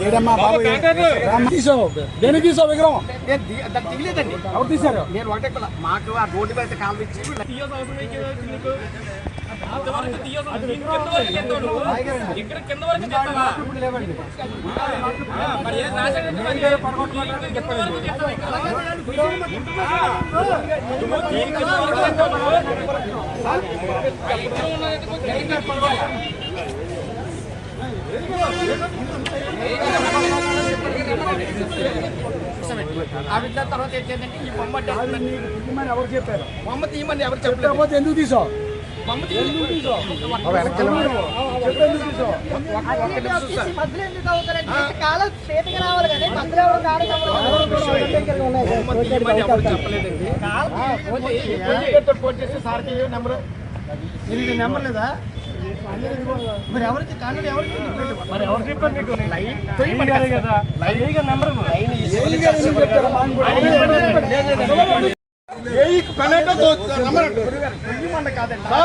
ఏడమ్మా బాబు తీసావు దేనికి తీసావు విగ్రహం దిగలేదండి. ఎవరు తీశారు? నేను ఒకటే మాకు ఆ రోడ్డు మీద కాలు ఇచ్చి ఇక్కడ కింద వరకు ఆ విద్య తర్వాత ఏంటంటే ఈ బొమ్మ ఎవరు చెప్పారు? బొమ్మ తీయమని ఎవరు చెప్పలేదు. ఎందుకు తీసావు? బొమ్మ తీయమని ఎవరు చెప్పలేదండి. ఫోన్ చేసి సార్కి నెంబర్ నెంబర్ లేదా? మరి ఎవరికి కాలేదు? ఎవరికి మరి ఎవరు చెప్పారు మీకు? కదా నెంబర్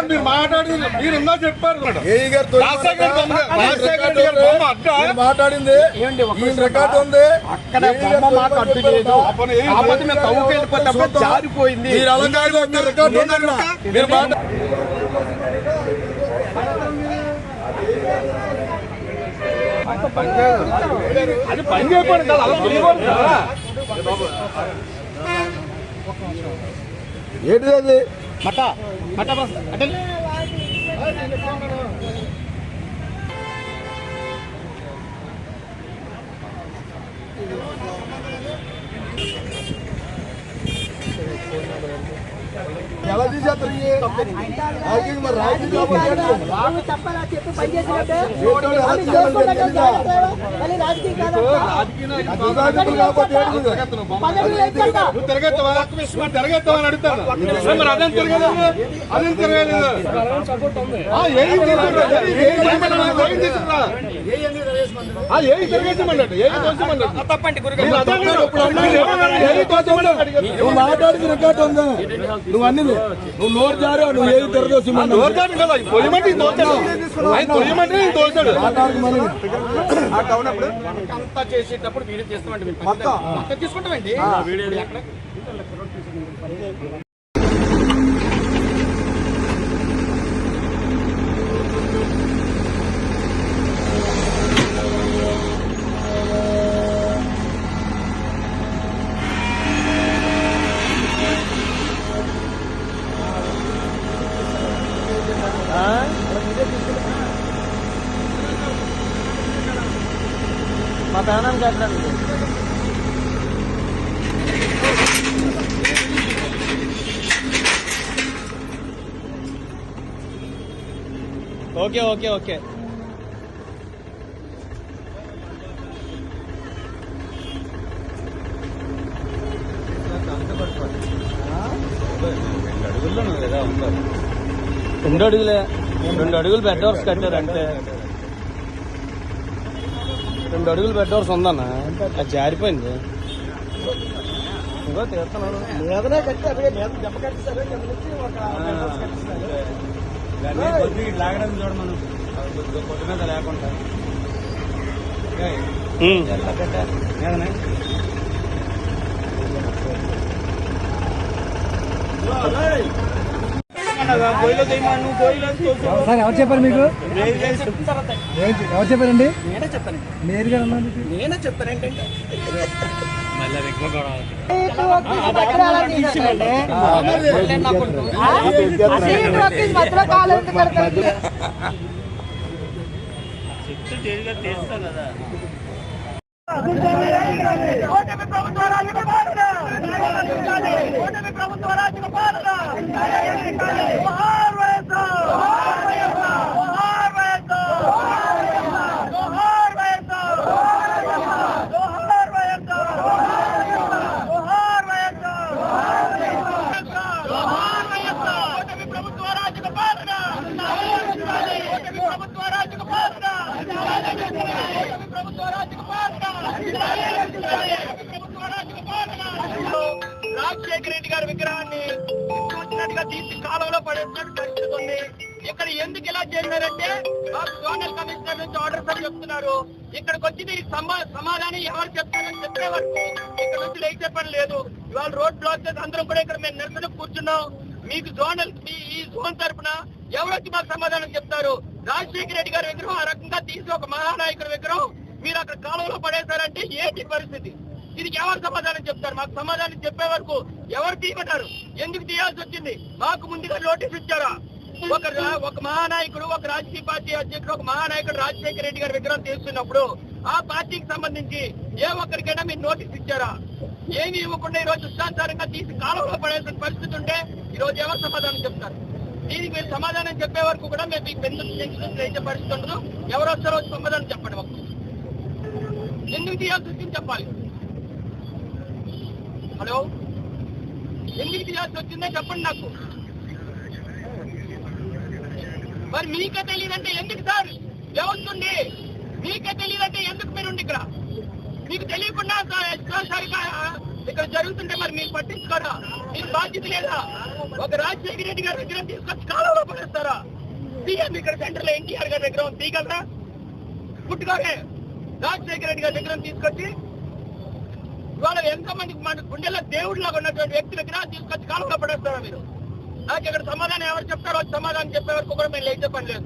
మీరు మాట్లాడింది మీరున్నా చెప్పారు. మాట్లాడింది రికార్డు ఉంది. అక్కడ బొమ్మ మాకు అడ్డు లేదు. కాకపోతే మేము తవ్వుకు వెళ్ళిపోతే జారిపోయింది. మీరు అలంకారం రికార్డు ఉంది. మీరు అది పని చేయకూడదు కదా, అలా తెలియకూడదు కదా. ఏంటిది అది? మట మట అంటే ఎలా తీసేస్తారు? మరి రాజకీయ తిరగెత్తామని అడుగుతాను. మరి అదేం తిరగలేదు, అదేం తిరగలేదు. ఏం తిరగేసామన్నట్టు, ఏం తోచమన్నట్టు. నువ్వు మాట్లాడింది రికార్డు ఉందా? నువ్వు అన్నది నువ్వు నోరు జారు. నువ్వు ఏది తిరగేసి పొయ్యమంటే తోచాడు. అంతా చేసేటప్పుడు వీడియో చేస్తామండి. మొత్తం తీసుకుంటామండి. మా ప్రాణానికి ఎక్కడ ఓకే ఓకే ఓకే రెండు అడుగులే, 2 అడుగులు బెడ్ హౌస్ కట్టారు అంటే. 2 అడుగులు బెడ్ హౌస్ ఉందన్న, అది జారిపోయింది. ఇంకో తీస్తున్నాను లాగడం చూడమను కొద్ది మీద లేకుండా ఎవరు చెప్పారు మీకు? ఎవరు చెప్పారండి? నేనే చెప్పానండి. నేరుగా నేనే చెప్పానంటే రాజశేఖర రెడ్డి గారి విగ్రహాన్ని వచ్చినట్టుగా తీసి కాలంలో పడేసినట్టు పరిస్థితి ఉంది. ఇక్కడ మరి ఎందుకు ఇలా చేశారంటే మాకు జోనల్ కమిషనర్ నుంచి ఆర్డర్స్ అని చెప్తున్నారు. ఇక్కడికి వచ్చి దీనికి సమాధానం ఎవరు చెప్తారని చెప్పే వరకు ఇక్కడ నుంచి లేచే పని లేదు. ఇవాళ రోడ్ బ్లాక్ చేసి అందరం కూడా ఇక్కడ మేము నిరసన కూర్చున్నాం. మీకు జోనల్ ఈ జోన్ తరఫున ఎవరొచ్చి మాకు సమాధానం చెప్తారు? రాజశేఖర రెడ్డి గారి విగ్రహం ఆ రకంగా తీసి ఒక మహానాయకుడి విగ్రహం మీరు అక్కడ కాలువలో పడేశారంటే ఏంటి పరిస్థితి? దీనికి ఎవరు సమాధానం చెప్తారు? మాకు సమాధానం చెప్పే వరకు ఎవరు తీయమన్నారు? ఎందుకు తీయాల్సి వచ్చింది? మాకు ముందుగా నోటీస్ ఇచ్చారా? ఒక మహానాయకుడు, ఒక రాజకీయ పార్టీ అధ్యక్షుడు, ఒక మహానాయకుడు రాజశేఖర రెడ్డి గారి విగ్రహం తీస్తున్నప్పుడు ఆ పార్టీకి సంబంధించి ఏ ఒక్కరికైనా మీరు నోటీస్ ఇచ్చారా? ఏమి ఇవ్వకుండా ఈ రోజు ఇష్టానుసారంగా తీసి కాలంలో పడేసిన పరిస్థితి ఉంటే ఈ రోజు ఎవరు సమాధానం చెప్తారు? దీనికి మీరు సమాధానం చెప్పే వరకు కూడా మేము మీకు ఎందుకు టెన్షన్ అయితే పరిస్థితి ఉండదు. ఎవరు వస్తారో సమాధానం చెప్పండి. మాకు ఎందుకు తీయాల్సి వచ్చింది చెప్పాలి. హలో, ఎందుకు తీయాల్సి వచ్చిందో చెప్పండి నాకు. మరి మీకే తెలియదంటే ఎందుకు సార్ వ్యవస్థ ఉంది? మీకే తెలియదంటే ఎందుకు మీరుండి ఇక్కడ? మీకు తెలియకుండా సరిగా ఇక్కడ జరుగుతుంటే మరి మీరు పట్టించుకోరా? మీకు బాధ్యత లేదా? ఒక రాజశేఖర రెడ్డి గారి విగ్రహం తీసుకొచ్చి కాలంలో పడేస్తారా? తీయండి. ఇక్కడ సెంటర్ లో ఎన్టీఆర్ గారి విగ్రహం తీయగలరా? పుట్టుకోరే రాజశేఖర రెడ్డి గారి విగ్రహం తీసుకొచ్చి ఇవాళ ఎంతో మంది మన గుండెల్లో దేవుడిలాగా ఉన్నటువంటి వ్యక్తి విగ్రహం తీసుకొచ్చి కాలంలో పడేస్తారా మీరు? నాకు ఇక్కడ సమాధానం ఎవరు చెప్తారో సమాధానం చెప్పే వరకు కూడా మేము లేచే పని లేదు.